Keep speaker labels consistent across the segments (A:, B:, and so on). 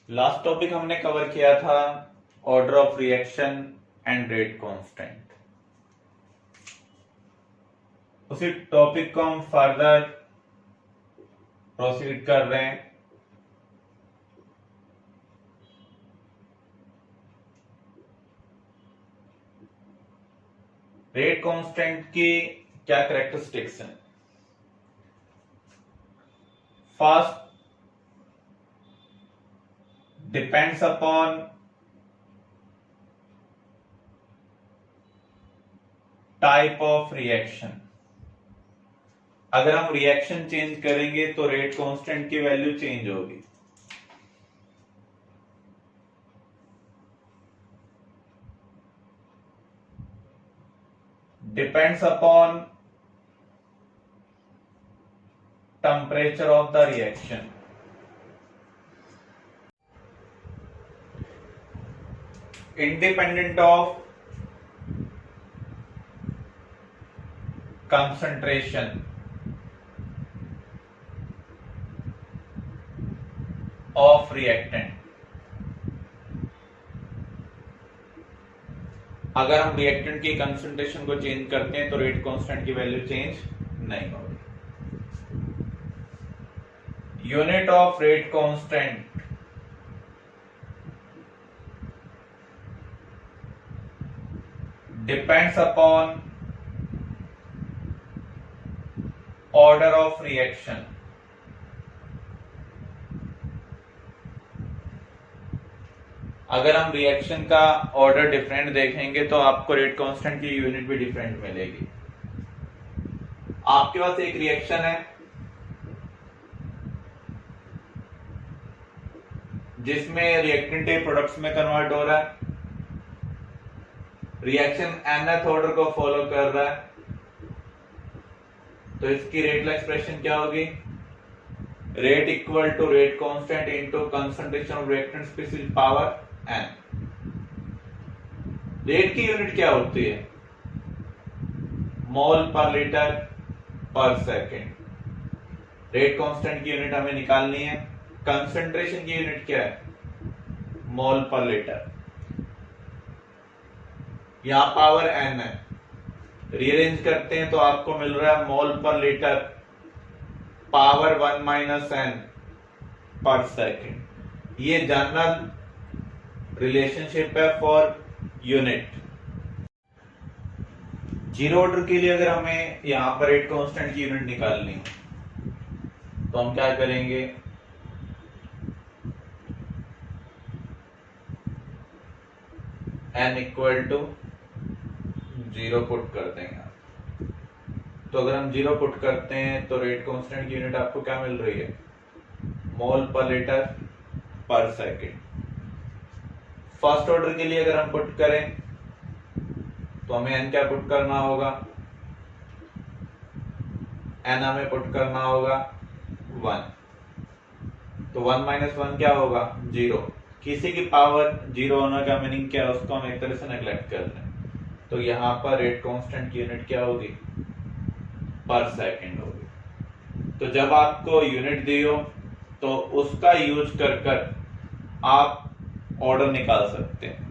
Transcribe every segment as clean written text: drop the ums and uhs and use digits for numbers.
A: Last topic हमने cover किया था order of reaction and rate constant. उसी टॉपिक को हम फर्दर प्रोसीड कर रहे हैं। रेट कांस्टेंट की क्या कैरेक्टरिस्टिक्स हैं? First, depends upon type of reaction. अगर हम रिएक्शन चेंज करेंगे तो रेट कांस्टेंट की वैल्यू चेंज होगी। Depends upon temperature of the reaction. Independent of concentration of reactant। अगर हम रिएक्टेंट की कंसंट्रेशन को चेंज करते हैं तो रेट कांस्टेंट की वैल्यू चेंज नहीं होगी। Unit of rate constant depends upon order of reaction. अगर हम रिएक्शन का ऑर्डर डिफरेंट देखेंगे तो आपको रेट कांस्टेंट की यूनिट भी डिफरेंट मिलेगी। आपके पास एक रिएक्शन है जिसमें रिएक्टेंट ए प्रोडक्ट्स में कन्वर्ट हो रहा है। रिएक्शन nth ऑर्डर को फॉलो कर रहा है, तो इसकी रेट एक्सप्रेशन क्या होगी? Rate equal to rate constant into concentration of reactant species power n। Rate की यूनिट क्या होती है? मोल पर लीटर पर सेकेंड। रेट कांस्टेंट की यूनिट हमें निकालनी है। कंसंट्रेशन की यूनिट क्या है? मोल पर लीटर। यहां पावर n है, रीअरेंज करते हैं तो आपको मिल रहा है मोल पर लीटर पावर 1 माइनस n पर सेकेंड। ये जनरल रिलेशनशिप है फॉर यूनिट। जीरो ऑर्डर के लिए अगर हमें यहां पर रेट कांस्टेंट की यूनिट निकालनी है तो हम क्या करेंगे? n इक्वल टू 0 पुट कर देंगे। तो अगर हम 0 पुट करते हैं तो रेट कांस्टेंट की यूनिट आपको क्या मिल रही है? मोल पर लीटर पर सेकेंड। फर्स्ट ऑर्डर के लिए अगर हम पुट करें तो हमें n क्या पुट करना होगा? n हमें पुट करना होगा 1। तो 1 माइनस 1 क्या होगा? 0। किसी की पावर 0 होने का मीनिंग क्या है? उसको हम एक तरह से नेग्लेक्ट कर रहे हैं। तो यहां पर रेट कांस्टेंट की यूनिट क्या होगी? पर सेकेंड होगी। तो जब आपको यूनिट दी हो तो उसका यूज कर आप ऑर्डर निकाल सकते हैं।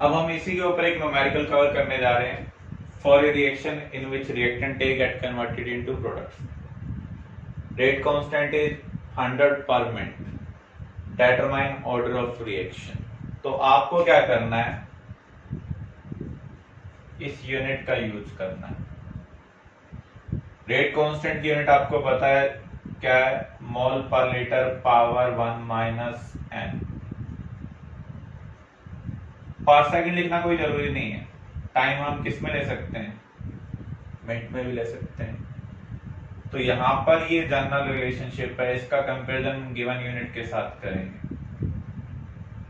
A: अब हम इसी के ऊपर एक न्यूमेरिकल कवर करने जा रहे हैं। For a reaction in which reactant A get converted into products, rate constant is 100 पर minute. Determine order of reaction. तो आपको क्या करना है? इस यूनिट का यूज करना है। रेट कांस्टेंट की यूनिट आपको पता है क्या है? मोल पर लीटर पावर 1 माइनस n। पर सेकेंड लिखना कोई जरूरी नहीं है। टाइम हम किस में ले सकते हैं? मिनट में भी ले सकते हैं। तो यहां पर ये जनरल रिलेशनशिप है, इसका कंपैरिजन गिवन यूनिट के साथ करेंगे।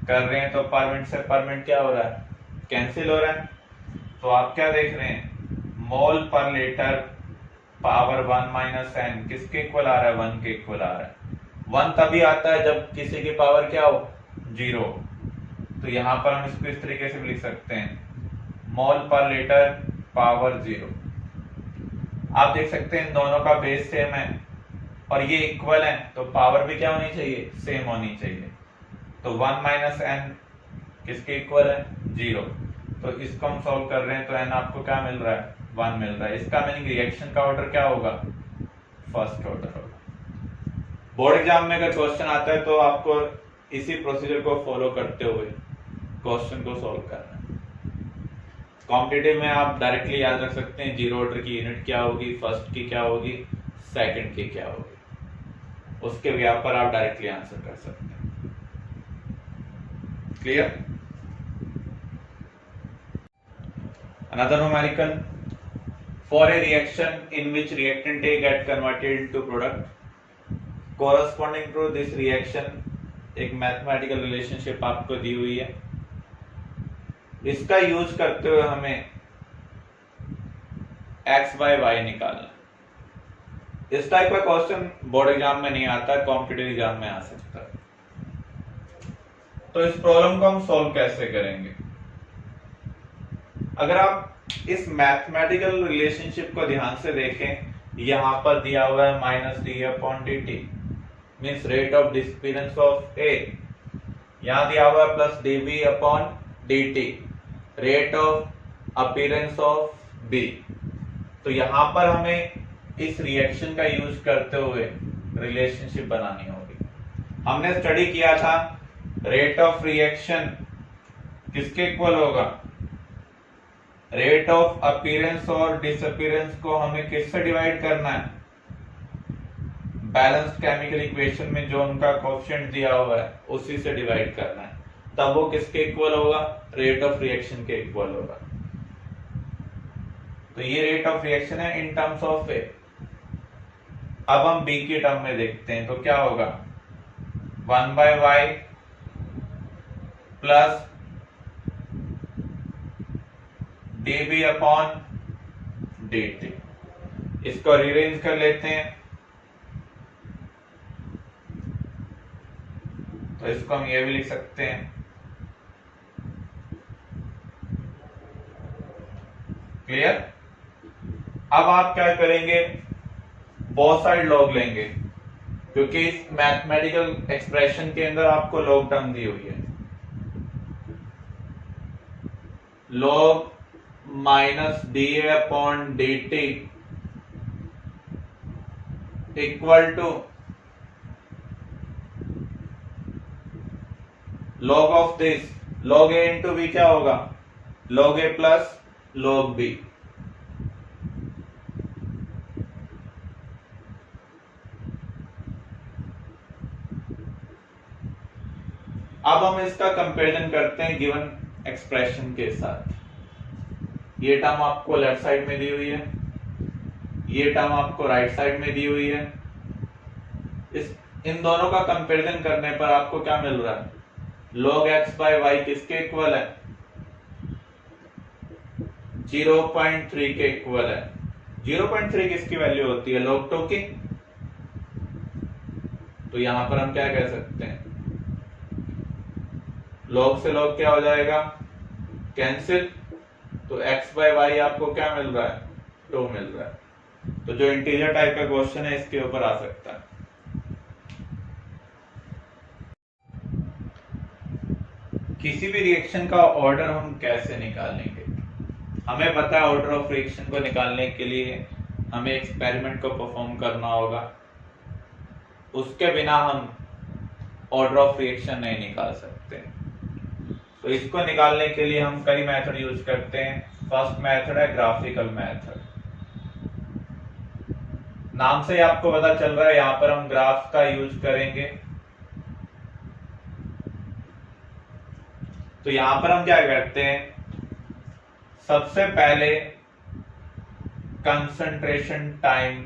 A: कर रहे हैं तो पर मिनट से पर मिनट क्या हो रहा है? कैंसिल हो रहा है। तो आप क्या देख रहे हैं? मोल पर लीटर पावर 1 माइनस n किसके इक्वल आ रहा है? 1 के इक्वल आ रहा है। 1 तभी आता है जब किसी की पावर क्या हो? 0। तो यहां पर हम इसको इस तरीके से भी लिख सकते हैं, मोल पर लीटर पावर 0। आप देख सकते हैं इन दोनों का बेस सेम है और ये इक्वल है, तो पावर भी क्या होनी चाहिए, सेम होनी चाहिए। तो 1 माइनस एन किसके इक्वल है, 0। तो इसको हम सॉल्व कर रहे हैं तो एन आपको क्या मिल रहा है, 1 मिल रहा है। इसका मीनिंग रिएक्शन का ऑर्डर क्या होगा, फर्स्ट ऑर्डर होगा। बोर्ड एग्जाम में अगर क्वेश्चन आता है तो आपको इसी प्रोसीजर को फॉलो करते हुए क्वेश्चन को सॉल्व करना है। कॉम्पिटिटिव में आप डायरेक्टली याद रख सकते हैं जीरो ऑर्डर की यूनिट क्या होगी, फर्स्ट की क्या होगी, सेकंड की क्या होगी, उसके व्याप पर आप डायरेक्टली आंसर कर सकते हैं। Clear? Another numerical, for a reaction in which reactant A get converted into product corresponding to this reaction, एक मैथमेटिकल रिलेशनशिप आपको दी हुई है। इसका यूज करते हुए हमें x बाय y निकालना। इस टाइप का क्वेश्चन बोर्ड एग्जाम में नहीं आता, कॉम्पिटिटिव एग्जाम में आ सकता है। तो इस प्रॉब्लम को हम सॉल्व कैसे करेंगे? अगर आप इस मैथमेटिकल रिलेशनशिप को ध्यान से देखें, यहां पर दिया हुआ है minus d upon d t, means rate of disappearance of A. यहां दिया हुआ है plus d B upon d t, rate of appearance of B. तो यहां पर हमें इस रिएक्शन का यूज करते हुए रिलेशनशिप बनानी होगी। हमने स्टडी किया था रेट ऑफ रिएक्शन किसके इक्वल होगा, रेट ऑफ अपीयरेंस और डिसअपीयरेंस को हमें किससे डिवाइड करना है, बैलेंस्ड केमिकल इक्वेशन में जो उनका कोएफिशिएंट दिया हुआ है उसी से डिवाइड करना है। तब वो किसके इक्वल होगा, रेट ऑफ रिएक्शन के इक्वल होगा। तो ये रेट ऑफ रिएक्शन है इन टर्म्स ऑफ ए। अब हम बी के टर्म में देखते हैं तो क्या होगा, 1 by y plus d B upon d t. इसको रिअरेंज कर लेते हैं तो इसको हम ये भी लिख सकते हैं, क्लियर? अब आप क्या करेंगे, बोथ साइड लॉग लेंगे, क्योंकि इस मैथमेटिकल एक्सप्रेशन के अंदर आपको लॉग टर्म दी हुई है। Log minus d A upon d t equal to log of this, log A into B क्या होगा, log A plus log B. अब हम इसका कंपैरिजन करते हैं गिवन एक्सप्रेशन के साथ। ये टर्म आपको लेफ्ट साइड में दी हुई है, ये टर्म आपको राइट साइड में दी हुई है। इन दोनों का कंपैरिजन करने पर आपको क्या मिल रहा है, log x बाय y किसके इक्वल है, 0.3 के इक्वल है। 0.3 किसकी वैल्यू होती है, log 2 की। तो यहां पर हम क्या कह सकते हैं, log से log क्या हो जाएगा, कैंसिल। तो x बाय y आपको क्या मिल रहा है, 2 मिल रहा है। तो जो इंटीजर टाइप का क्वेश्चन है इसके ऊपर आ सकता है। किसी भी रिएक्शन का ऑर्डर हम कैसे निकालेंगे, हमें पता है ऑर्डर ऑफ रिएक्शन को निकालने के लिए हमें एक्सपेरिमेंट को परफॉर्म करना होगा, उसके बिना हम ऑर्डर ऑफ रिएक्शन नहीं निकाल सकते। तो इसको निकालने के लिए हम कई मेथड यूज करते हैं। फर्स्ट मेथड है ग्राफिकल मेथड। नाम से ही आपको पता चल रहा है, यहां पर हम ग्राफ का यूज करेंगे। तो यहां पर हम क्या करते हैं, सबसे पहले कंसंट्रेशन टाइम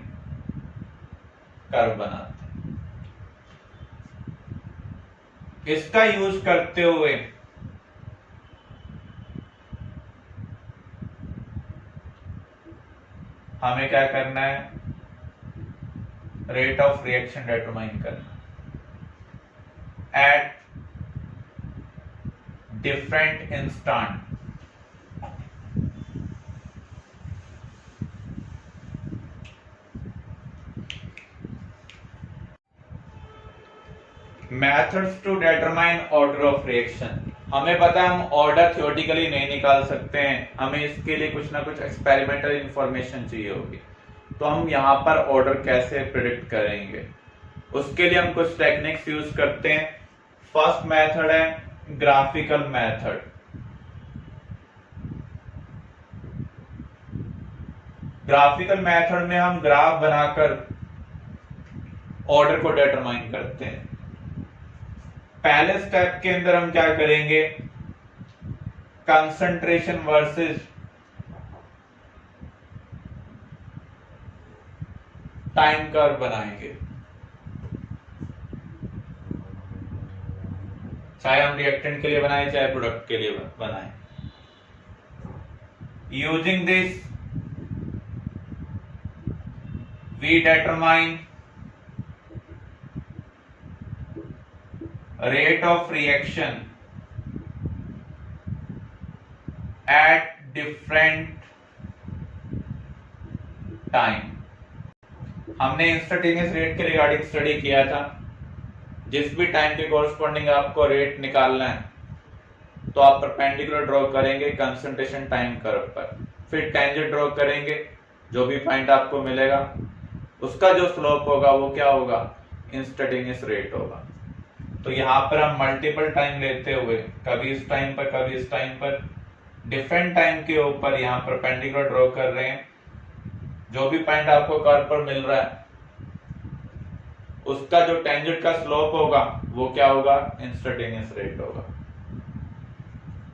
A: कर्व बनाते हैं। इसका यूज करते हुए हमें क्या करना है, रेट ऑफ रिएक्शन डिटरमाइन करना at different instant. Methods to determine order of reaction. हमें पता है हम ऑर्डर थ्योरेटिकली नहीं निकाल सकते हैं, हमें इसके लिए कुछ ना कुछ एक्सपेरिमेंटल इंफॉर्मेशन चाहिए होगी। तो हम यहाँ पर ऑर्डर कैसे प्रिडिक्ट करेंगे, उसके लिए हम कुछ टेक्निक्स यूज करते हैं। फर्स्ट मेथड है ग्राफिकल मेथड। ग्राफिकल मेथड में हम ग्राफ बनाकर ऑर्डर को डिटरमाइन करते हैं। पहले स्टेप के अंदर हम क्या करेंगे, कंसंट्रेशन वर्सेस टाइम कर्व बनाएंगे। चाहे हम रिएक्टेंट के लिए बनाए चाहे प्रोडक्ट के लिए बनाए। Using this we determine rate of reaction at different time। हमने इंस्टेंटेनियस रेट के रिगार्डिंग स्टडी किया था। जिस भी टाइम के कोरस्पॉन्डिंग आपको रेट निकालना है तो आप परपेंडिकुलर ड्रॉ करेंगे कंसंट्रेशन टाइम कर्व पर, फिर टेंजेंट ड्रॉ करेंगे, जो भी पॉइंट आपको मिलेगा उसका जो स्लोप होगा वो क्या होगा, इंस्टेंटेनियस रेट होगा। तो यहाँ पर हम मल्टीपल टाइम लेते हुए कभी इस टाइम पर कभी इस टाइम पर डिफरेंट टाइम के ऊपर यहाँ परपेंडिकुलर ड्रॉ कर रहे हैं। जो भी पॉइंट आपको कर्व पर मिल रहा है उसका जो टेंजेंट का स्लोप होगा वो क्या होगा, इंस्टेंटेनियस रेट होगा।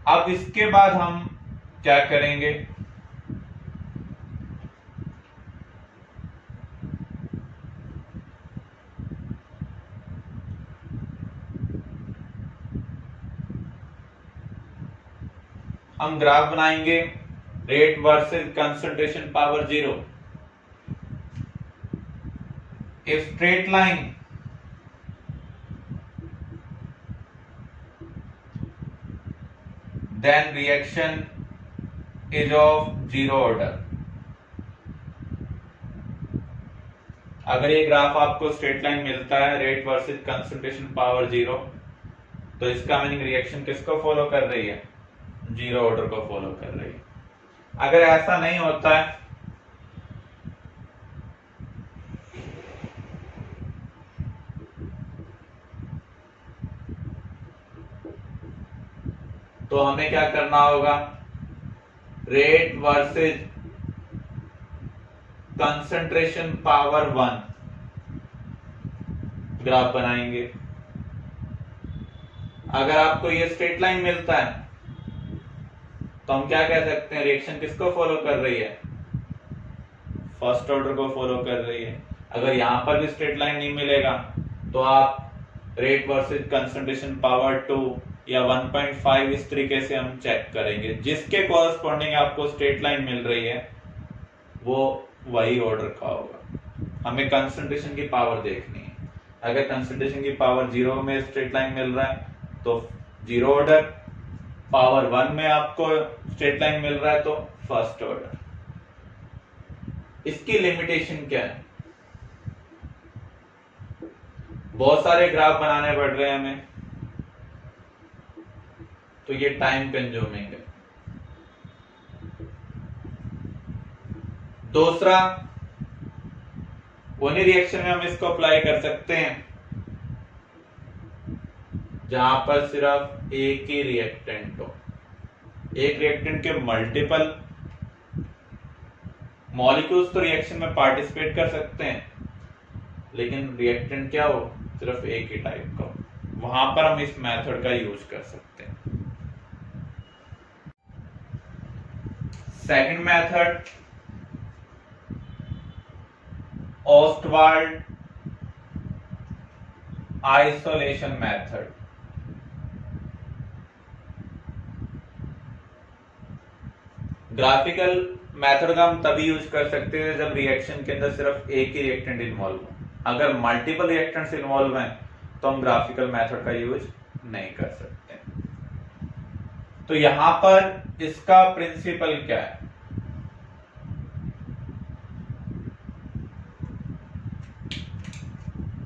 A: अब इसके बाद हम क्या करेंगे, हम ग्राफ बनाएंगे rate versus concentration power 0। A straight line then reaction is of 0 order। अगर ये ग्राफ आपको स्ट्रेट लाइन मिलता है रेट वर्सेस कंसंट्रेशन पावर 0 तो इसका मीनिंग रिएक्शन किसको फॉलो कर रही है, 0 ऑर्डर को फॉलो कर रही है। अगर ऐसा नहीं होता है तो हमें क्या करना होगा, rate versus concentration power 1 graph बनाएंगे। अगर आपको ये स्ट्रेट लाइन मिलता है तो हम क्या कह सकते हैं, रिएक्शन किसको फॉलो कर रही है, फर्स्ट ऑर्डर को फॉलो कर रही है। अगर यहां पर भी स्ट्रेट लाइन नहीं मिलेगा तो आप रेट वर्सेस कंसंट्रेशन पावर 2 या 1.5 इस तरीके से हम चेक करेंगे। जिसके कॉरस्पॉन्डिंग आपको स्ट्रेट लाइन मिल रही है वो वही ऑर्डर का होगा। हमें कंसंट्रेशन की पावर देखनी है। अगर कंसंट्रेशन की पावर 0 में स्ट्रेट लाइन मिल रहा है तो 0 ऑर्डर, पावर 1 में आपको स्ट्रेट लाइन मिल रहा है तो फर्स्ट ऑर्डर। इसकी लिमिटेशन क्या है, बहुत सारे ग्राफ बनाने पड़ रहे हैं हमें तो ये टाइम कंज्यूमिंग है। दूसरा, उन्हीं रिएक्शन में हम इसको अप्लाई कर सकते हैं जहां पर सिर्फ एक ही रिएक्टेंट हो। एक रिएक्टेंट के मल्टीपल मॉलिक्यूल्स तो रिएक्शन में पार्टिसिपेट कर सकते हैं लेकिन रिएक्टेंट क्या हो, सिर्फ एक ही टाइप का हो। वहां पर हम इस मेथड का यूज कर सकते हैं। Second method, Ostwald isolation method. Graphical method का हम तभी यूज कर सकते हैं जब रिएक्शन के अंदर सिर्फ एक ही रिएक्टेंट इन्वॉल्व हो। अगर मल्टीपल रिएक्टेंट्स इन्वॉल्व हैं तो हम ग्राफिकल मेथड का यूज नहीं कर सकते। तो यहां पर इसका प्रिंसिपल क्या है,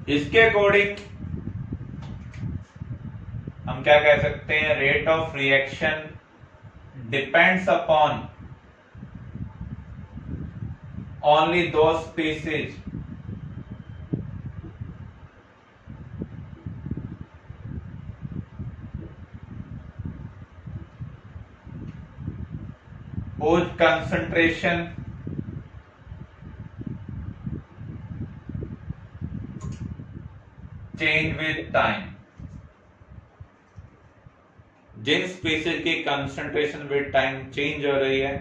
A: इसके अकॉर्डिंग हम क्या कह सकते हैं, rate of reaction depends upon only दो species whose concentration change with time। जिन स्पीसीज की कंसंट्रेशन विद टाइम चेंज हो रही है,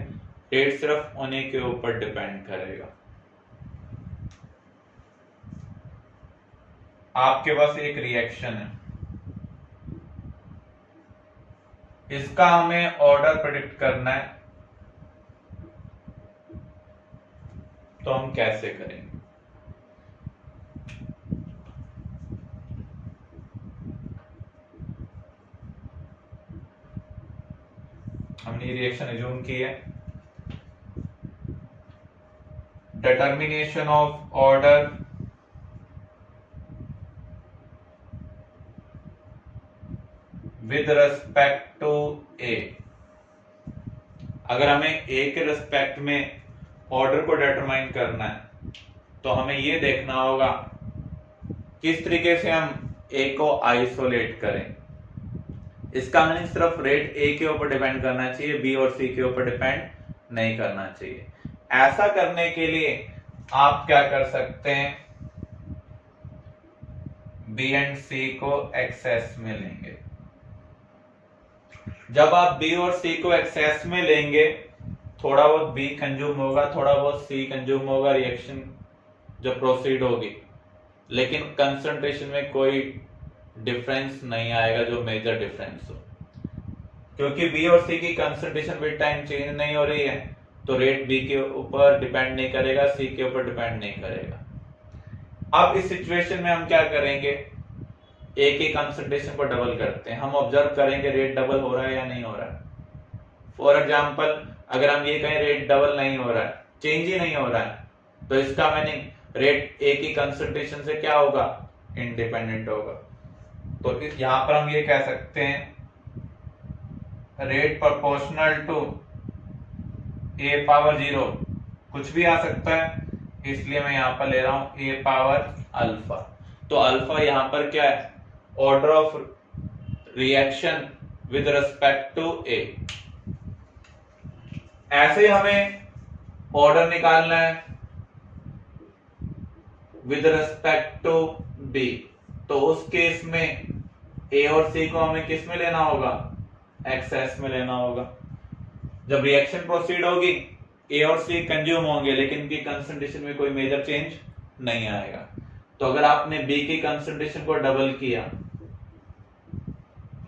A: रेट सिर्फ उन्हीं के ऊपर डिपेंड करेगा। आपके पास एक रिएक्शन है, इसका हमें ऑर्डर प्रेडिक्ट करना है, तो हम कैसे करेंगे? हमने रिएक्शन अज्यूम की है। Determination of order with respect to A. अगर हमें ए के रेस्पेक्ट में ऑर्डर को डिटरमाइन करना है, तो हमें यह देखना होगा किस तरीके से हम ए को आइसोलेट करें। इसका मीनिंग सिर्फ रेट ए के ऊपर डिपेंड करना चाहिए, बी और सी के ऊपर डिपेंड नहीं करना चाहिए। ऐसा करने के लिए आप क्या कर सकते हैं, बी एंड सी को एक्सेस में लेंगे। जब आप बी और सी को एक्सेस में लेंगे, थोड़ा बहुत बी कंज्यूम होगा, थोड़ा बहुत सी कंज्यूम होगा, रिएक्शन जो प्रोसीड होगी, लेकिन कंसंट्रेशन में कोई डिफरेंस नहीं आएगा जो मेजर डिफरेंस हो, क्योंकि बी और सी की कंसंट्रेशन विद टाइम चेंज नहीं हो रही है, तो रेट बी के ऊपर डिपेंड नहीं करेगा, सी के ऊपर डिपेंड नहीं करेगा। अब इस सिचुएशन में हम क्या करेंगे, ए की कंसंट्रेशन को डबल करते हैं। हम ऑब्जर्व करेंगे रेट डबल हो रहा है या नहीं हो रहा है। फॉर एग्जाम्पल, अगर हम ये कहें रेट डबल नहीं हो रहा है, चेंज ही नहीं हो रहा है, तो इसका मीनिंग रेट ए की कंसंट्रेशन से क्या होगा, इंडिपेंडेंट होगा। तो यहां पर हम ये कह सकते हैं rate proportional to A power 0, कुछ भी आ सकता है, इसलिए मैं यहां पर ले रहा हूं ए पावर अल्फा। तो अल्फा यहां पर क्या है, order of reaction with respect to A. ऐसे हमें ऑर्डर निकालना है विद रेस्पेक्ट टू बी, तो उस केस में ए और सी को हमें किस में लेना होगा, एक्सेस में लेना होगा। जब रिएक्शन प्रोसीड होगी, ए और सी कंज्यूम होंगे, लेकिन इनकी कंसंट्रेशन में कोई मेजर चेंज नहीं आएगा। तो अगर आपने बी की कंसंट्रेशन को डबल किया,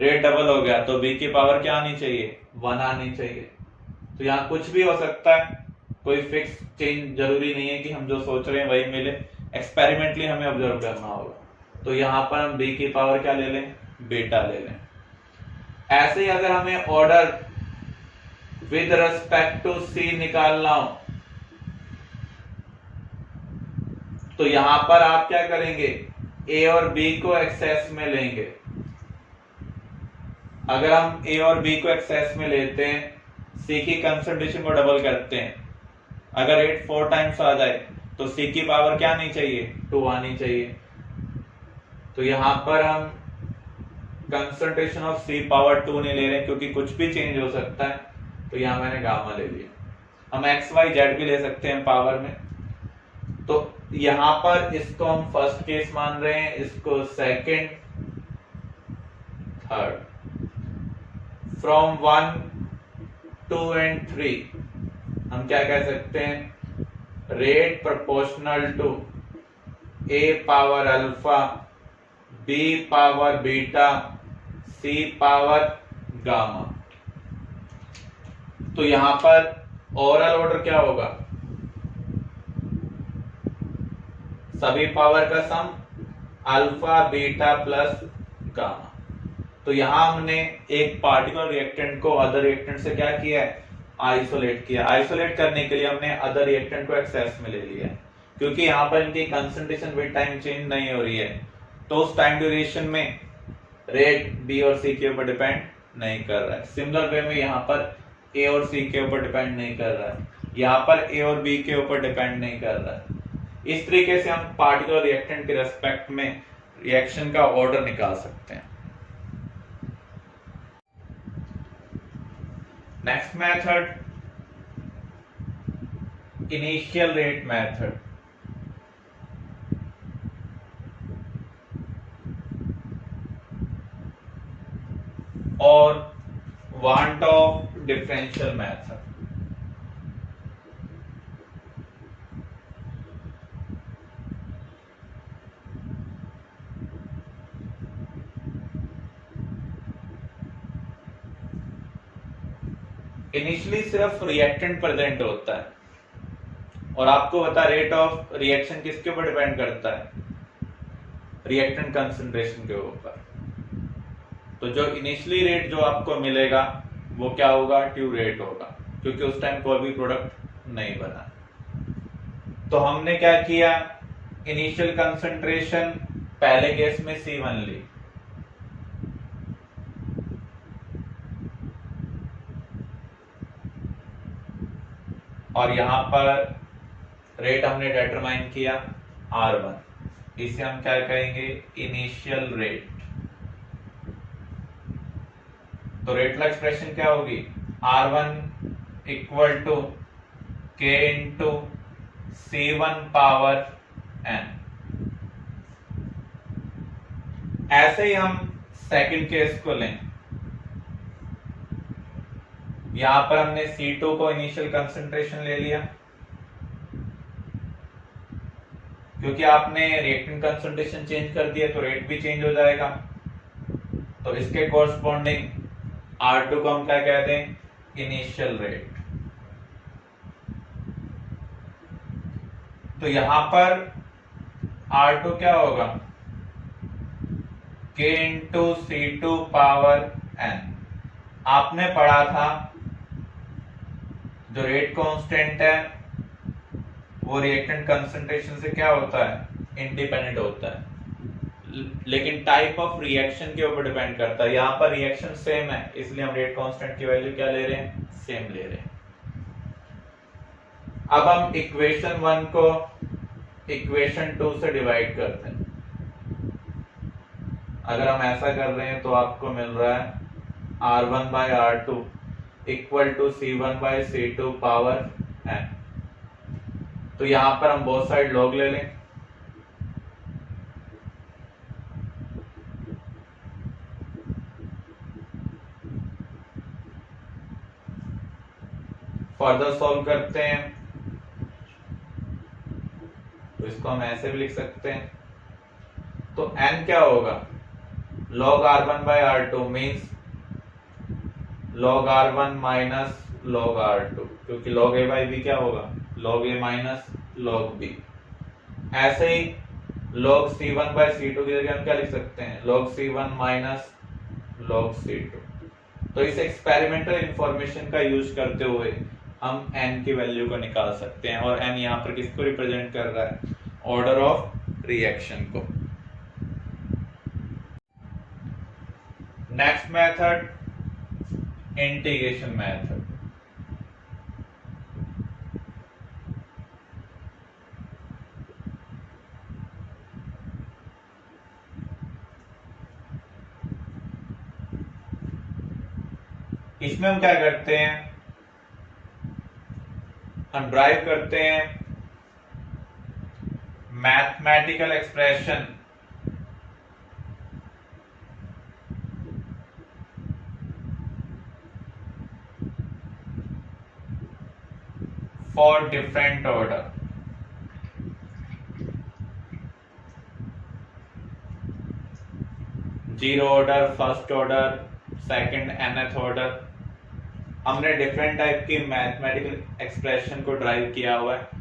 A: रेट डबल हो गया, तो बी की पावर क्या आनी चाहिए, 1 आनी चाहिए। तो यहाँ कुछ भी हो सकता है, कोई फिक्स चेंज जरूरी नहीं है कि हम जो सोच रहे हैं वही मिले, एक्सपेरिमेंटली हमें ऑब्जर्व करना होगा। तो यहाँ पर हम बी की पावर क्या ले लें, बीटा ले लें। ऐसे ही अगर हमें ऑर्डर विद रेस्पेक्ट टू सी निकालना हो, तो यहां पर आप क्या करेंगे, ए और बी को एक्सेस में लेंगे। अगर हम ए और बी को एक्सेस में लेते हैं, सी की कंसंट्रेशन को डबल करते हैं, अगर रेट 4 टाइम्स आ जाए, तो सी की पावर क्या आनी चाहिए, 2 आनी चाहिए। तो यहां पर हम कंसंट्रेशन ऑफ सी पावर 2 नहीं ले रहे, क्योंकि कुछ भी चेंज हो सकता है, तो यहां मैंने गामा ले लिया। हम एक्स वाई जेड भी ले सकते हैं पावर में। तो यहां पर इसको हम फर्स्ट केस मान रहे हैं, इसको सेकंड, थर्ड। फ्रॉम 1 2 एंड 3 हम क्या कह सकते हैं, rate proportional to A power alpha, B power beta, C power gamma. तो यहां पर ओवरऑल ऑर्डर क्या होगा, सभी पावर का सम अल्फा बीटा प्लस गामा। तो यहां हमने एक पार्टिकुलर रिएक्टेंट को अदर रिएक्टेंट से क्या किया है, आइसोलेट किया। आइसोलेट करने के लिए हमने अदर रिएक्टेंट को एक्सेस में ले लिया है, क्योंकि यहां पर इनकी कंसंट्रेशन विद टाइम चेंज नहीं हो रही है, तो उस टाइम ड्यूरेशन में रेट बी और सी के ऊपर डिपेंड नहीं कर रहा है। सिमिलर वे में यहाँ पर ए और सी के ऊपर डिपेंड नहीं कर रहा है, यहाँ पर ए और बी के ऊपर डिपेंड नहीं कर रहा है। इस तरीके से हम पार्टिकुलर रिएक्टेंट के रेस्पेक्ट में रिएक्शन का ऑर्डर निकाल सकते हैं। Next method, initial rate method. और want of differential method. Initially सिर्फ रिएक्टेंट प्रेजेंट होता है और आपको पता रेट ऑफ रिएक्शन किसके ऊपर डिपेंड करता है, रिएक्टेंट कंसंट्रेशन के ऊपर। तो जो इनिशियली रेट जो आपको मिलेगा वो क्या होगा, ट्रू रेट होगा, क्योंकि उस टाइम कोई भी प्रोडक्ट नहीं बना। तो हमने क्या किया, इनिशियल कंसंट्रेशन पहले केस में C1 ली, और यहां पर रेट हमने डिटरमाइन किया R1, इसे हम क्या कहेंगे, इनिशियल रेट। तो रेट का एक्सप्रेशन क्या होगी, R1 equal to K into C1 power N। ऐसे ही हम सेकंड केस को लें, यहां पर हमने C2 को इनिशियल कंसंट्रेशन ले लिया, क्योंकि आपने रिएक्टेंट कंसंट्रेशन चेंज कर दिया तो रेट भी चेंज हो जाएगा। तो इसके कोरस्पॉन्डिंग R2 को हम क्या कहते हैं, इनिशियल रेट। तो यहां पर R2 क्या होगा, K into C2 power N। आपने पढ़ा था जो रेट कांस्टेंट है वो रिएक्टेंट कंसंट्रेशन से क्या होता है, इंडिपेंडेंट होता है, लेकिन टाइप ऑफ रिएक्शन के ऊपर डिपेंड करता है। यहां पर रिएक्शन सेम है, इसलिए हम रेट कांस्टेंट की वैल्यू क्या ले रहे हैं, सेम ले रहे हैं। अब हम इक्वेशन 1 को इक्वेशन 2 से डिवाइड करते हैं। अगर हम ऐसा कर रहे हैं तो आपको मिल रहा है R1 by R2 equal to C1 by C2 power N। तो यहां पर हम बोथ साइड लॉग ले लें, फर्दर सॉल्व करते हैं तो इसको हम ऐसे भी लिख सकते हैं। तो n क्या होगा, log R1 by R2 means log R1 minus log R2, क्योंकि log A बाई B क्या होगा, log A minus log B। ऐसे ही log C1 बाय C2 की जगह हम क्या लिख सकते हैं, log C1 minus log C2। तो इस एक्सपेरिमेंटल इंफॉर्मेशन का यूज करते हुए हम n की वैल्यू को निकाल सकते हैं, और n यहाँ पर किसको रिप्रेजेंट कर रहा है, ऑर्डर ऑफ रिएक्शन को। Next method, integration method. इसमें हम क्या करते हैं, हम ड्राइव करते हैं mathematical expression for different order. Zero order, first order, second, nth order. हमने डिफरेंट टाइप की मैथमेटिकल एक्सप्रेशन को ड्राइव किया हुआ है।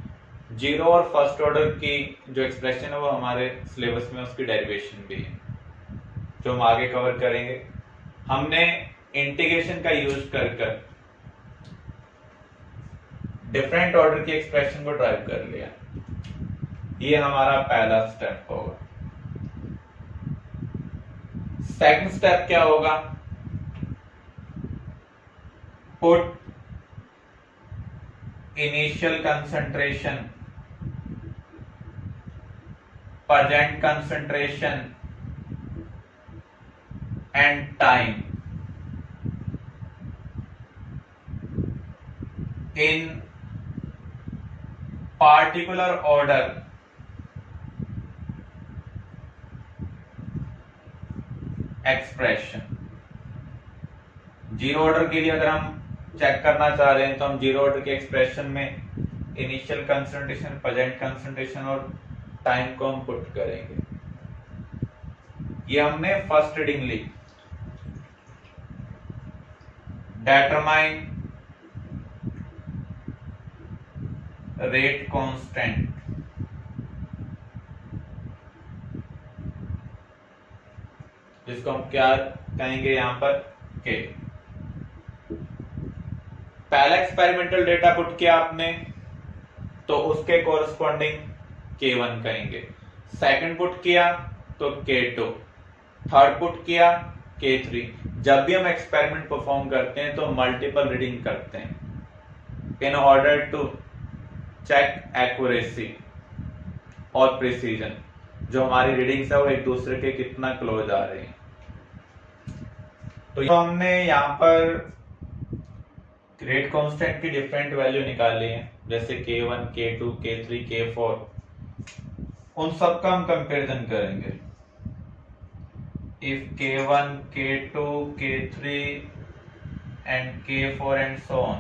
A: जीरो और फर्स्ट ऑर्डर की जो एक्सप्रेशन है वो हमारे सिलेबस में उसकी डेरिवेशन भी है, जो हम आगे कवर करेंगे। हमने इंटीग्रेशन का यूज कर डिफरेंट ऑर्डर की एक्सप्रेशन को ड्राइव कर लिया। ये हमारा पहला स्टेप होगा। सेकंड स्टेप क्या होगा, put initial concentration, present concentration and time in particular order expression। Zero order के लिए अगर हम चेक करना चाह रहे हैं तो हम जीरो ऑर्डर के एक्सप्रेशन में इनिशियल कंसंट्रेशन, प्रेजेंट कंसंट्रेशन और टाइम को हम पुट करेंगे। ये हमने फर्स्ट रीडिंग ली। डेटरमाइन रेट कांस्टेंट, जिसको हम क्या कहेंगे यहां पर, के। पहला एक्सपेरिमेंटल डेटा पुट किया आपने तो उसके कोरस्पॉन्डिंग K1 कहेंगे, सेकंड पुट किया तो K2, थर्ड पुट किया K3। जब भी हम एक्सपेरिमेंट परफॉर्म करते हैं तो मल्टीपल रीडिंग करते हैं in order to check accuracy और प्रिसीजन, जो हमारी रीडिंग्स है वो एक दूसरे के कितना क्लोज आ रहे हैं। तो हमने यहाँ पर रेट कांस्टेंट की डिफरेंट वैल्यू निकाली है, जैसे K1, K2, K3, K4, उन सब का हम कंपैरिजन करेंगे। If K1, K2, K3 and K4 and so on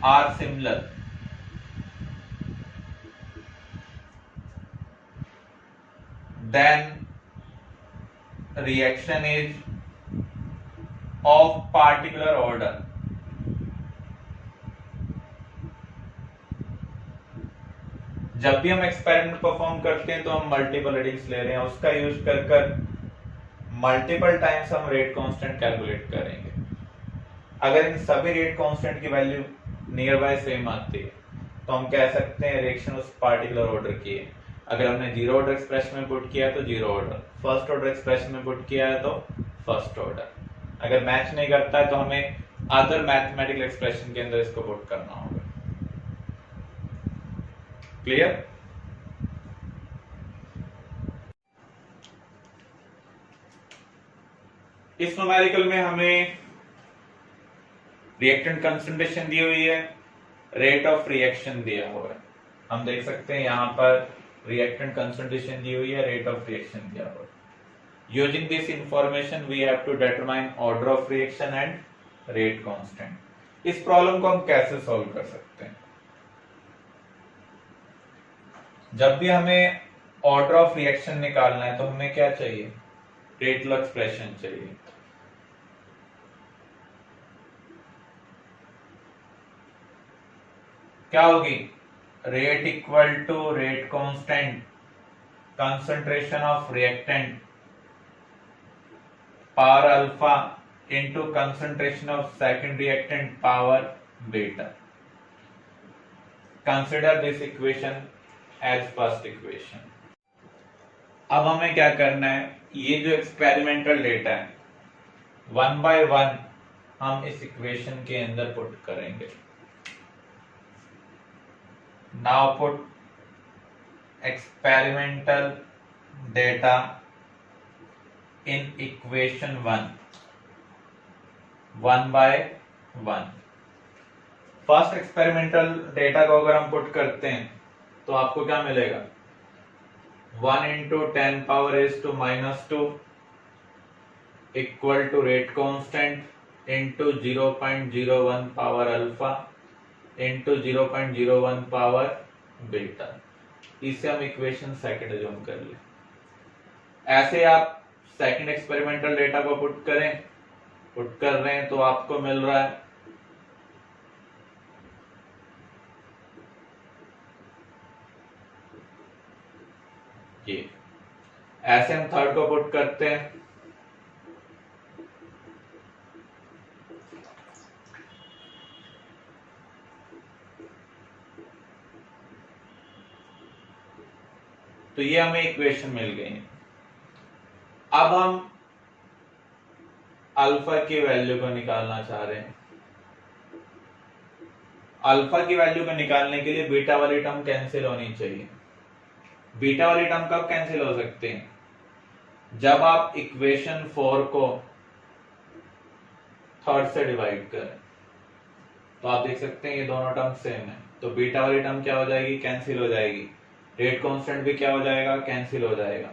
A: are similar, then reaction is of particular order। जब भी हम एक्सपेरिमेंट परफॉर्म करते हैं तो हम मल्टीपल रीडिंग्स ले रहे हैं, उसका यूज कर मल्टीपल टाइम्स हम रेट कांस्टेंट कैलकुलेट करेंगे। अगर इन सभी रेट कांस्टेंट की वैल्यू नियर बाय सेम आती है तो हम कह सकते हैं रिएक्शन उस पार्टिकुलर ऑर्डर की है। अगर हमने जीरो ऑर्डर एक्सप्रेशन में पुट किया है तो zero order, first order expression में पुट किया है तो फर्स्ट ऑर्डर। अगर मैच नहीं करता है तो हमें अदर मैथमेटिकल एक्सप्रेशन के अंदर इसको पुट करना होगा। क्लियर? इस न्यूमेरिकल में हमें रिएक्टेंट कंसंट्रेशन दी हुई है, रेट ऑफ रिएक्शन दिया हुआ है। हम देख सकते हैं यहां पर रिएक्टेंट कंसंट्रेशन दी हुई है, रेट ऑफ रिएक्शन दिया हुआ है। Using this information we have to determine order of reaction and rate constant. इस प्रॉब्लम को हम कैसे सॉल्व कर सकते हैं? जब भी हमें ऑर्डर ऑफ रिएक्शन निकालना है तो हमें क्या चाहिए? रेट लॉ एक्सप्रेशन चाहिए। क्या होगी? Rate equal to rate constant concentration of reactant power alpha into concentration of second reactant power beta. Consider this equation as first equation. अब हमें क्या करना है, ये जो एक्सपेरिमेंटल डेटा है वन बाय वन हम इस इक्वेशन के अंदर पुट करेंगे। Now put experimental data in equation one by one. First experimental data को अगर हम पुट करते हैं तो आपको क्या मिलेगा? 1 into 10 power raised to -2 equal to rate constant into 0.01 power alpha into 0.01 power beta। इसे हम इक्वेशन सेकंड अज्यूम कर ले। ऐसे आप सेकंड एक्सपेरिमेंटल डेटा को पुट कर रहे हैं तो आपको मिल रहा है ये। ऐसे हम थर्ड को पुट करते हैं तो ये हमें इक्वेशन मिल गई है। अब हम अल्फा की वैल्यू को निकालना चाह रहे हैं। अल्फा की वैल्यू को निकालने के लिए बीटा वाली टर्म कैंसिल होनी चाहिए। बीटा वाली टर्म कब कैंसिल हो सकते हैं? जब आप इक्वेशन 4 को थर्ड से डिवाइड करें। तो आप देख सकते हैं ये दोनों टर्म सेम है, तो बीटा वाली टर्म क्या हो जाएगी? कैंसिल हो जाएगी। रेट कांस्टेंट भी क्या हो जाएगा? कैंसिल हो जाएगा।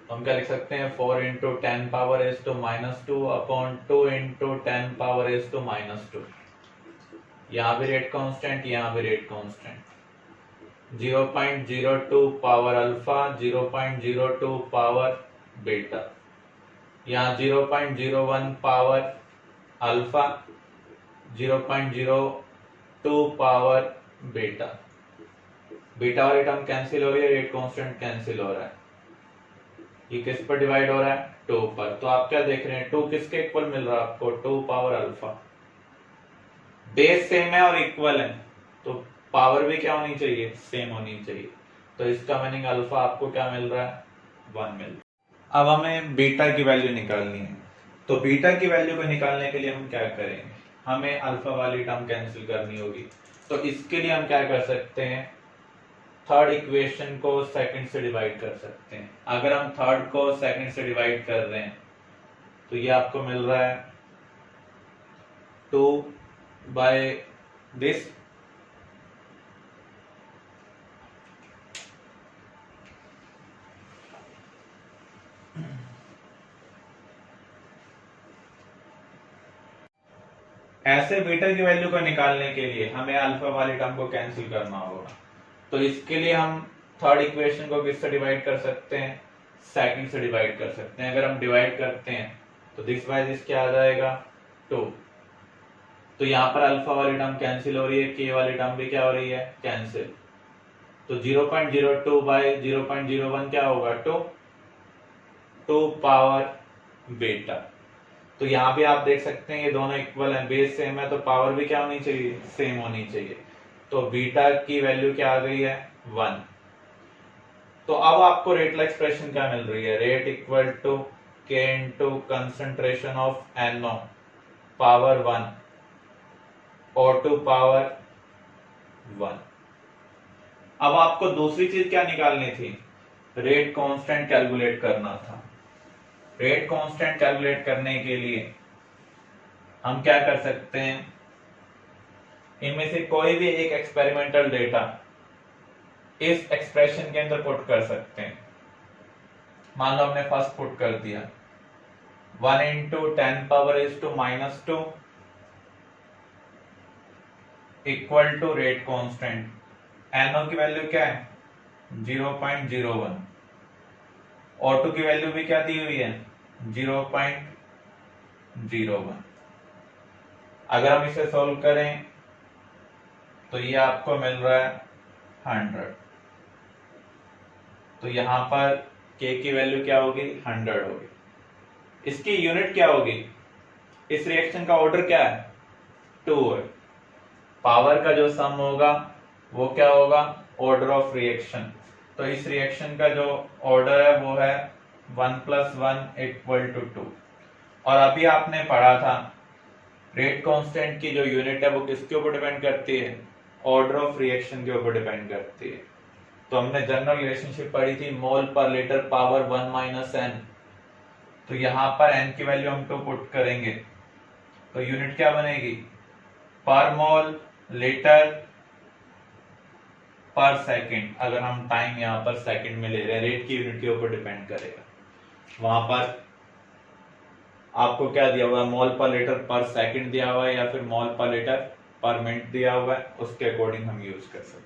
A: तो हम क्या लिख सकते हैं? 4 into 10 power s to -2 upon 2 into 10 power s to -2। यहाँ भी रेट कांस्टेंट, यहाँ भी rate constant. 0.02 power alpha, 0.02 power beta, यहाँ 0.01 power alpha, 0.02 power beta. Beta वाली टर्म कैंसिल हो रही है, रेट कांस्टेंट कैंसिल हो रहा है। ये किस पर डिवाइड हो रहा है? 2 पर। तो आप क्या देख रहे हैं? 2 किसके इक्वल मिल रहा है आपको? 2 पावर अल्फा। बेस सेम है और इक्वल है, तो पावर भी क्या होनी चाहिए? सेम होनी चाहिए। तो इसका मीनिंग अल्फा आपको क्या मिल रहा है? 1 मिल रहा है। अब हमें बीटा की वैल्यू निकालनी है। तो बीटा की वैल्यू को निकालने के लिए हम क्या करेंगे? हमें अल्फा वाली टर्म कैंसिल करनी होगी। तो इसके लिए हम क्या कर सकते हैं? थर्ड इक्वेशन को सेकंड से डिवाइड कर सकते हैं। अगर हम थर्ड को सेकंड से डिवाइड कर रहे हैं तो ये आपको मिल रहा है 2 बाय दिस, ऐसे बीटा की वैल्यू को निकालने के लिए हमें अल्फा वाली टर्म को कैंसिल करना होगा। तो इसके लिए हम थर्ड इक्वेशन को किससे डिवाइड कर सकते हैं? सेकंड से डिवाइड कर सकते हैं। अगर हम डिवाइड करते हैं तो दिस बाय दिस क्या आ जाएगा? 2। तो यहाँ पर अल्फा वाली टर्म कैंसिल हो रही है, के वाली टर्म भी क्या हो रही है? कैंसिल। तो 0.02 बाय 0.01 क्या होगा? 2 पावर बीटा। तो यहाँ भी आप देख सकते हैं ये दोनों इक्वल हैं, बेस सेम है, तो पावर भी क्या होनी चाहिए? सेम होनी चाहिए। तो बीटा की वैल्यू क्या आ गई है? 1। तो अब आपको रेट ला एक्सप्रेशन क्या मिल रही है? रेट इक्वल टू के into concentration of NO power 1 O2 power 1। अब आपको दूसरी चीज क्या निकालनी थी? रेट कांस्टेंट कैलकुलेट करना था। रेट कांस्टेंट कैलकुलेट करने के लिए हम क्या कर सकते हैं? इनमें से कोई भी एक एक्सपेरिमेंटल डेटा इस एक्सप्रेशन के अंदर पुट कर सकते हैं। मान लो हमने फर्स्ट पुट कर दिया 1 into 10 power is to -2 equal to rate constant. NO की वैल्यू क्या है? 0.01। O2 की वैल्यू भी क्या दी हुई है? 0.01। अगर हम इसे सॉल्व करें तो ये आपको मिल रहा है 100। तो यहां पर K की वैल्यू क्या होगी? 100 होगी। इसकी यूनिट क्या होगी? इस रिएक्शन का ऑर्डर क्या है? 2 है। पावर का जो सम होगा वो क्या होगा? Order of reaction. तो इस रिएक्शन का जो ऑर्डर है वो है 1 + 1 = 2। और अभी आपने पढ़ा था रेट कांस्टेंट की जो यूनिट है वो किसके ऊपर डिपेंड करती है? ऑर्डर ऑफ रिएक्शन के ऊपर डिपेंड करती है। तो हमने जनरल रिलेशनशिप पढ़ी थी मोल पर लीटर पावर 1 - n। तो यहां पर n की वैल्यू हम 2 पुट करेंगे तो यूनिट क्या बनेगी? पर मोल लीटर पर सेकंड। अगर हम टाइम यहां पर सेकंड में ले रहे हैं, रेट की यूनिट के ऊपर डिपेंड करेगा। वहां पर आपको क्या दिया हुआ है? मोल पर लीटर पर सेकंड दिया हुआ है या फिर मोल पर लीटर पर मिनट दिया हुआ है, उसके अकॉर्डिंग हम यूज कर सकते हैं।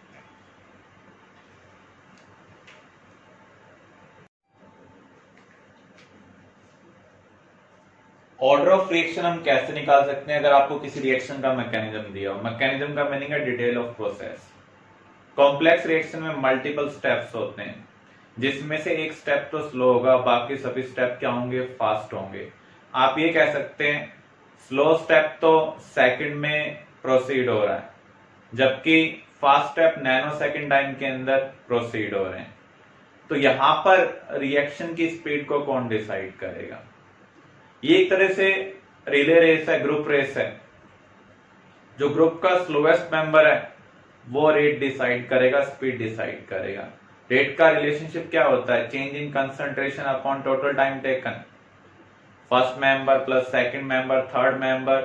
A: ऑर्डर ऑफ रिएक्शन हम कैसे निकाल सकते हैं? अगर आपको किसी रिएक्शन का मैकेनिज्म दिया हो, मैकेनिज्म का मीनिंग है detail of process. Complex reaction में मल्टीपल स्टेप्स होते हैं, जिसमें से एक स्टेप तो स्लो होगा, बाकी सभी स्टेप क्या होंगे? फास्ट होंगे। आप ये कह सकते हैं स्लो स्टेप तो सेकंड में प्रोसीड हो रहा है, जबकि fast step nano second time के अंदर प्रोसीड हो रहे हैं। तो यहां पर रिएक्शन की स्पीड को कौन डिसाइड करेगा? ये एक तरह से रिले रेस है, ग्रुप रेस है। जो ग्रुप का स्लोएस्ट मेंबर है वो रेट डिसाइड करेगा, स्पीड डिसाइड करेगा। रेट का रिलेशनशिप क्या होता है? Change in concentration upon total time taken. First member plus second member, third member,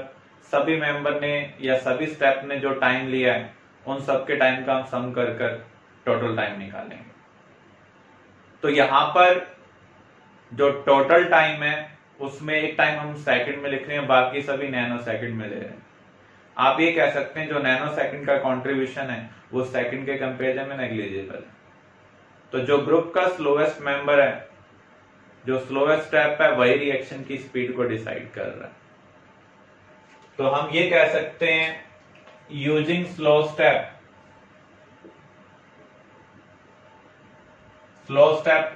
A: सभी मेंबर ने या सभी स्टेप ने जो टाइम लिया है उन सबके टाइम का हम सम कर कर टोटल टाइम निकालेंगे। तो यहां पर जो टोटल टाइम है उसमें एक टाइम हम सेकंड में लिख रहे हैं, बाकी सभी नैनो सेकंड में ले रहे हैं। आप ये कह सकते हैं जो नैनो सेकंड का कंट्रीब्यूशन है वो सेकंड के कंपेरिजन में नेग्लिजिबल है। तो जो ग्रुप का स्लोएस्ट मेंबर है, जो स्लोएस्ट स्टेप है, वही रिएक्शन की स्पीड को डिसाइड कर रहा है। तो हम ये कह सकते हैं यूजिंग स्लो स्टेप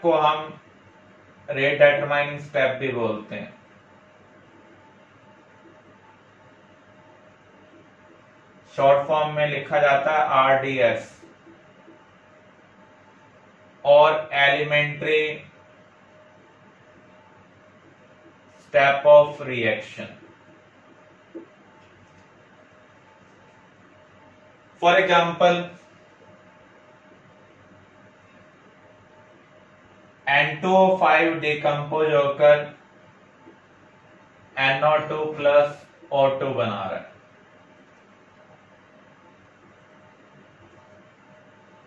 A: को हम रेट डिटरमाइनिंग स्टेप भी बोलते हैं। शॉर्ट फॉर्म में लिखा जाता है आरडीएस और elementary step of reaction. For example N2O5 decompose होकर NO2 प्लस O2 बना रहा है।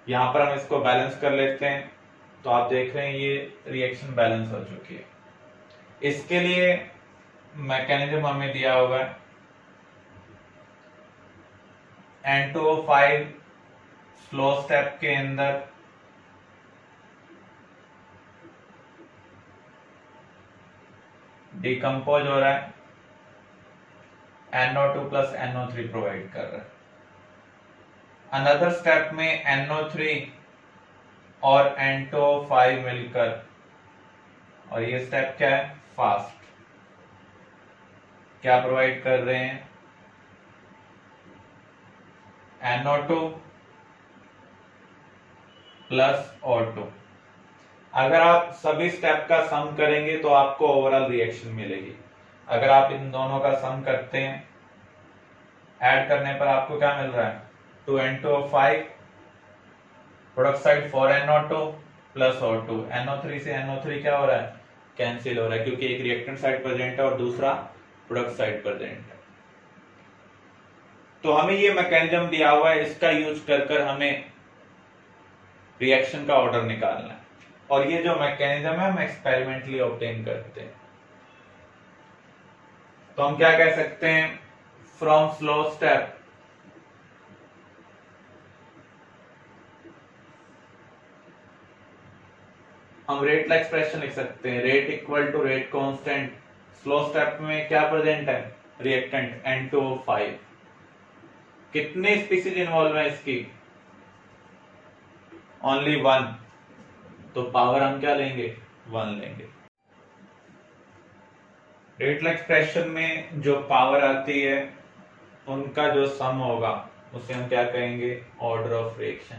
A: यहां पर हम इसको बैलेंस कर लेते हैं, तो आप देख रहे हैं ये रिएक्शन बैलेंस हो चुकी है। इसके लिए मैकेनिज्म हमें दिया हुआ है N2O5 स्लो स्टेप के अंदर डिकम्पोज हो रहा है, NO2 प्लस NO3 प्रोवाइड कर रहा है। अनदर स्टेप में NO3 और N2O5 मिलकर, और ये स्टेप क्या है? फास्ट, क्या प्रोवाइड कर रहे हैं? NO2 plus O2। अगर आप सभी स्टेप का सम करेंगे तो आपको ओवरऑल रिएक्शन मिलेगी। अगर आप इन दोनों का सम करते हैं, ऐड करने पर आपको क्या मिल रहा है? 2N2O5 product side 4NO2 plus O2। NO3 से NO3 क्या हो रहा है? कैंसिल हो रहा है, क्योंकि एक रिएक्टेंट साइड प्रेजेंट है और दूसरा प्रोडक्ट साइड प्रेजेंट है। तो हमें ये मैकेनिज्म दिया हुआ है, इसका यूज कर हमें रिएक्शन का ऑर्डर निकालना है। और ये जो मैकेनिज्म है हम एक्सपेरिमेंटली ऑब्टेन करते हैं। तो हम क्या कह सकते हैं? फ्रॉम स्लो स्टेप हम रेट का एक्सप्रेशन लिख सकते हैं, rate equal to rate constant. Slow step में क्या प्रेजेंट है? Reactant N2O5। कितने स्पीसीज इन्वॉल्व है इसकी? ओनली 1, तो पावर हम क्या लेंगे? 1 लेंगे। रेट एक्सप्रेशन में जो पावर आती है उनका जो सम होगा उसे हम क्या कहेंगे? Order of reaction.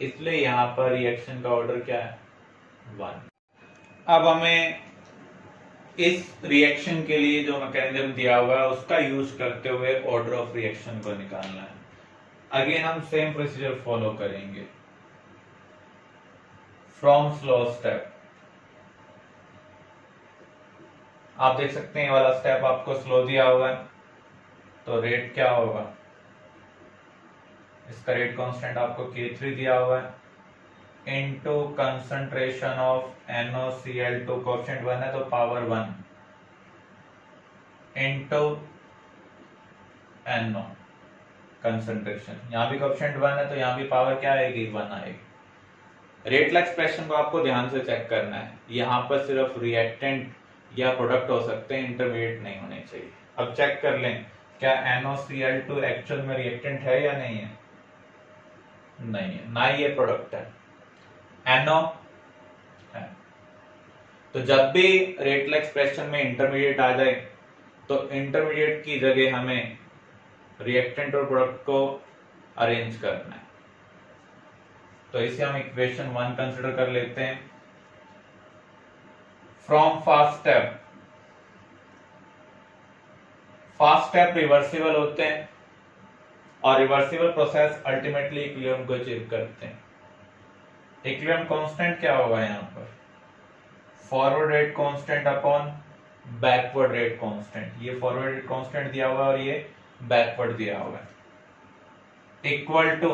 A: इसलिए यहां पर रिएक्शन का ऑर्डर क्या है? 1। अब हमें इस रिएक्शन के लिए जो मैकेनिज्म दिया हुआ है उसका यूज करते हुए ऑर्डर ऑफ रिएक्शन को निकालना है। अगेन हम सेम प्रोसीजर फॉलो करेंगे। फ्रॉम स्लो स्टेप आप देख सकते हैं ये वाला स्टेप आपको स्लो दिया हुआ है, तो रेट क्या होगा? इसका रेट कांस्टेंट आपको K3 दिया हुआ है into concentration of NoCl2, coefficient 1 है तो पावर 1 इनटू NO कंसंट्रेशन। यहां भी कोएफिशिएंट 1 है तो यहां भी पावर क्या आएगी? 1 आएगी। रेट ला एक्सप्रेशन को आपको ध्यान से चेक करना है। यहां पर सिर्फ रिएक्टेंट या प्रोडक्ट हो सकते हैं, इंटरमीडिएट नहीं होने चाहिए। अब चेक कर लें क्या NoCl2 एक्चुअल में रिएक्टेंट है या नहीं है? नहीं है, ना ये प्रोडक्ट है, NO है। तो जब भी रेट ला एक्सप्रेशन में इंटरमीडिएट आ जाए तो इंटरमीडिएट की जगह हमें रिएक्टेंट और प्रोडक्ट को अरेंज करना है। तो इसे हम इक्वेशन 1 कंसिडर कर लेते हैं। फ्रॉम फास्ट स्टेप रिवर्सिबल होते हैं और रिवर्सिबल प्रोसेस अल्टीमेटली इक्विलिब्रियम को अचीव करते हैं। इक्विलिब्रियम कांस्टेंट क्या होगा यहाँ पर? Forward rate constant upon backward rate constant. ये फॉरवर्ड रेट कांस्टेंट दिया हुआ है और ये बैकवर्ड दिया हुआ है। Equal to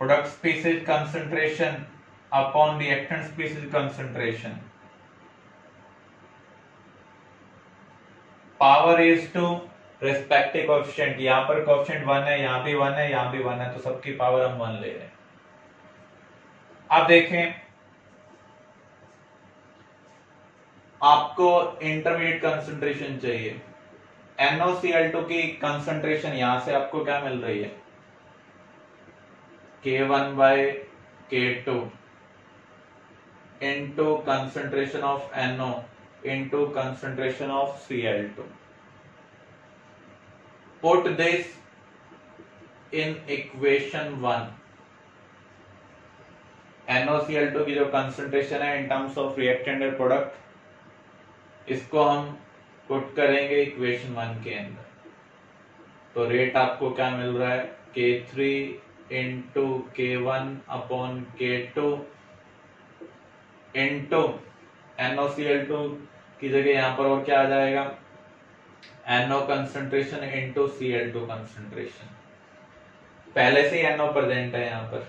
A: product species concentration upon reactant species concentration. Power is to respective coefficient. यहां पर कोएफिशिएंट 1 है, यहां भी 1 है, यहां भी 1 है, तो सबकी पावर हम 1 ले रहे हैं। अब देखें, आपको इंटरमीडिएट कंसंट्रेशन चाहिए। NoCl2 की कंसंट्रेशन यहां से आपको क्या मिल रही है? K1/K2 into concentration of NO into concentration of Cl2. Put this in equation 1. NoCl2 की जो कंसंट्रेशन है इन टर्म्स ऑफ रिएक्टेंट और प्रोडक्ट, इसको हम पुट करेंगे इक्वेशन 1 के अंदर। तो रेट आपको क्या मिल रहा है? K3 into K1 upon K2 into NoCl2 की जगह यहां पर और क्या आ जाएगा? NO concentration into Cl2 concentration. पहले से ही NO प्रेजेंट है यहां पर।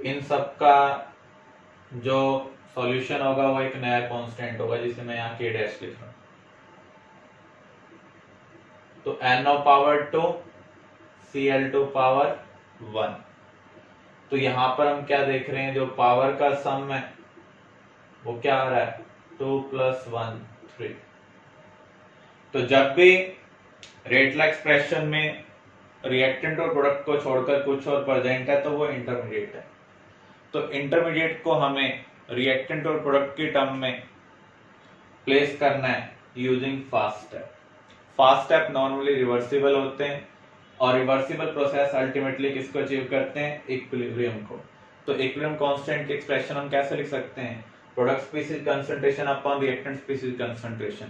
A: इन सब का जो सॉल्यूशन होगा वो एक नया कांस्टेंट होगा जिसे मैं यहाँ K डैश लिख रहा हूं। तो NO पावर 2 Cl2 पावर 1। तो यहां पर हम क्या देख रहे हैं? जो पावर का सम है वो क्या आ रहा है? 2 + 1 3। तो जब भी रेटल एक्सप्रेशन में रिएक्टेंट और प्रोडक्ट को छोड़कर कुछ और प्रेजेंट है तो वो इंटरमीडिएट है। तो इंटरमीडिएट को हमें रिएक्टेंट और प्रोडक्ट की टर्म में प्लेस करना है using fast step. Fast step normally reversible होते हैं और रिवर्सिबल प्रोसेस अल्टीमेटली किसको अचीव करते हैं? इक्विलिब्रियम को। तो इक्विलिब्रियम कांस्टेंट की एक्सप्रेशन हम कैसे लिख सकते हैं? Product species concentration upon reactant species concentration.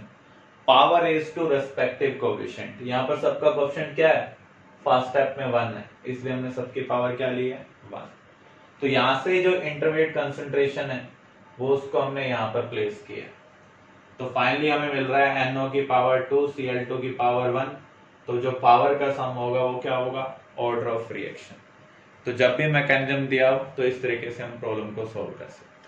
A: Power is to respective coefficient. यहाँ पर सबका कोएफिशिएंट क्या है? फास्ट स्टेप में 1 है, इसलिए हमने सबकी पावर क्या ली है? 1। तो यहां से जो इंटरमीडिएट कंसंट्रेशन है वो उसको हमने यहाँ पर प्लेस किया। तो फाइनली हमें मिल रहा है NO की पावर 2 Cl2 की पावर 1। तो जो पावर का सम होगा वो क्या होगा? Order of reaction. तो जब भी मैकेनिज्म दिया हो तो इस तरीके से हम प्रॉब्लम को सॉल्व कर सकते हैं।